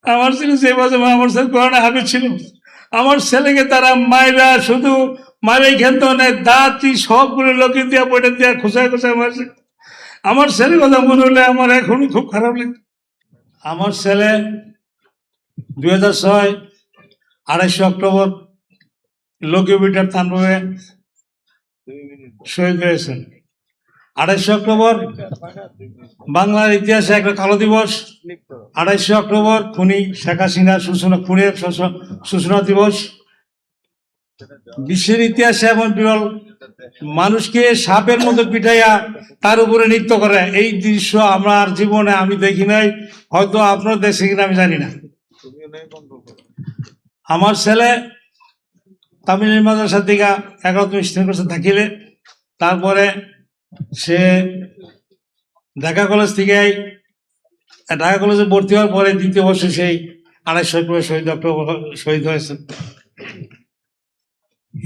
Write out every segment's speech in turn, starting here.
আমার ছেলে যে বছর আমার ছেলে কোরআনে হাফেজ ছিল, আমার ছেলেকে তারা মায়েরা শুধু মারাই খেলতে অনেক দাঁতি সবগুলো লোকে দিয়া পড়ে দিয়া খোঁচায় খোঁচায় মারছে। আমার ছেলের কথা মনে হলে আমার এখনই খুব খারাপ লাগে। আমার ছেলে 2006 28 অক্টোবর লক্ষ্মীবিটার তাণ্ডবে শহীদ হয়েছেন। 28 অক্টোবর বাংলার ইতিহাসে একটা কালো দিবস। 28 অক্টোবর খুনি শেখ হাসিনা খুনের সূচনা দিবস। বিশ্বের ইতিহাসে এমন বিরল মানুষকে সাপের মতো পিটাইয়া তার উপরে নৃত্য করে, এই দৃশ্য আমার জীবনে আমি দেখি নাই, হয়তো আপনার দেখছে কিনা আমি জানি না। আমার ছেলে তামিল মাদ্রাসা থেকে 11তম শ্রেণী করছে থাকিলে, তারপরে সে ঢাকা কলেজ থেকে ঢাকা কলেজে ভর্তি হওয়ার পরে দ্বিতীয় বর্ষে সেই 28 অক্টোবর শহীদ হয়েছে।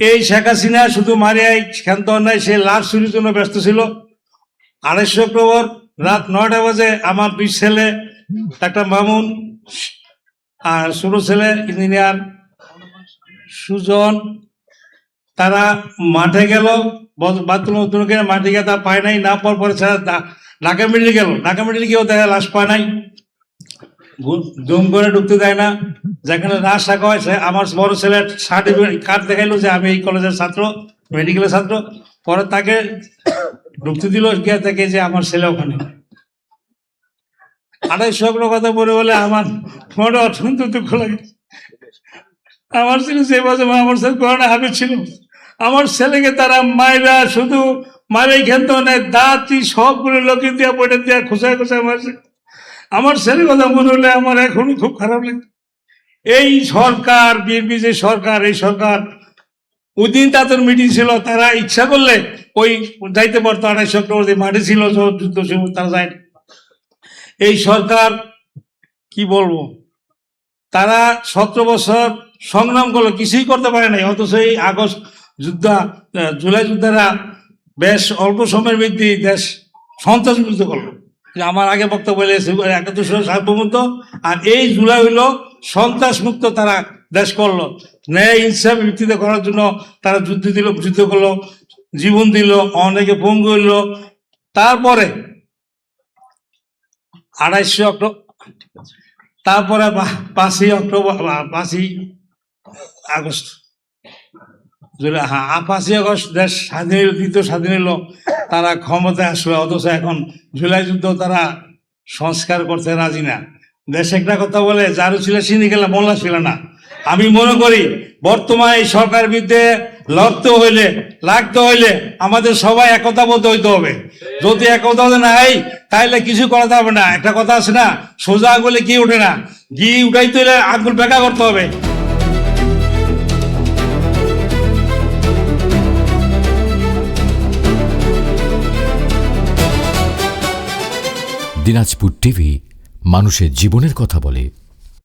এই শেখ হাসিনা শুধু মারিয়াই ক্ষান্ত নাই, সে লাশ চুরির জন্য ব্যস্ত ছিল। 28 অক্টোবর রাত 9টা বাজে আমার দুই ছেলে ডাক্তার মামুন আর ছোট ছেলে ইঞ্জিনিয়ার সুজন, তারা মাঠে গেল বাথরুম মাঠে গিয়ে তা পায় নাই, না পাওয়ার পরে ঢাকা মেডিকেল গেল, ঢাকা মেডিকেল গিয়েও দেখা লাশ পায় নাই, জুম করে ঢুকতে দেয় না। যেখানে লাশ রাখা হয় আমার বড় ছেলে সার্টিফিকেট কার্ড দেখাইলো যে আমি এই কলেজের ছাত্র, মেডিকেলের ছাত্র, পরে তাকে ঢুকতে দিল গিয়ে থেকে যে আমার ছেলে ওখানে। 28 অক্টোবর কথা বলে বলে আমার মনে অত্যন্ত দুঃখ লাগে। আমার ছেলে যে বছর আমার ছেলে কোরআনে হাফেজ ছিল, আমার ছেলেকে তারা মায়েরা শুধু মারাই খেলতে অনেক দাঁতি সবগুলো লোকে দিয়া পড়ে দিয়া খোঁচায় খোঁচায় মারছে। আমার ছেলের কথা মনে হলে আমার এখনই খুব খারাপ লাগে। এই সরকার বিএনপি যে সরকার, এই সরকার ওই দিন তাদের মিটিং ছিল, তারা ইচ্ছা করলে ওই যাইতে পারতো। 28 অক্টোবর মাঠে ছিল যুদ্ধ, তারা যায়। এই সরকার কি বলবো, তারা 17 বছর সংগ্রাম করলো, কিছুই করতে পারে নাই, অথচ এই আগস্ট জুলাই যুদ্ধেরা বেশ অল্প সময়ের মধ্যে দেশ সন্ত্রাস মুক্ত করলো। আমার আগে বক্তব্য বলেছে 71 সার্বভৌমত্ব, আর এই জুলাই হইল সন্ত্রাস মুক্ত তারা দেশ করলো। ন্যায় ইনসাফ ভিত্তিতে করার জন্য তারা যুদ্ধ করলো, জীবন দিল, অনেকে পঙ্গু হইল। তারপরে 28 অক্টোবর, তারপরে 5ই অক্টোবর, 5ই আগস্ট, 5ই আগস্ট দেশ স্বাধীন হইল, দ্বিতীয় স্বাধীন হইল, তারা ক্ষমতায় আসবে। অথচ এখন জুলাই যুদ্ধ তারা সংস্কার করতে রাজি না। দেশে একটা কথা বলে, যারু ছিল চিনি গেলে মোল্লা ছিল না। আমি মনে করি বর্তমানে এই সরকার বিরুদ্ধে লাগতে হইলে আমাদের সবাই একতা বলতে হইতে হবে। যদি একতা নাই তাহলে কিছু করা যাবে না। একটা কথা আছে না, সোজা আঙুলে ঘি উঠে না, ঘি উঠাইতে হলে আঙুল বেঁকা করতে হবে। দিনাজপুর টিভি, মানুষের জীবনের কথা বলে।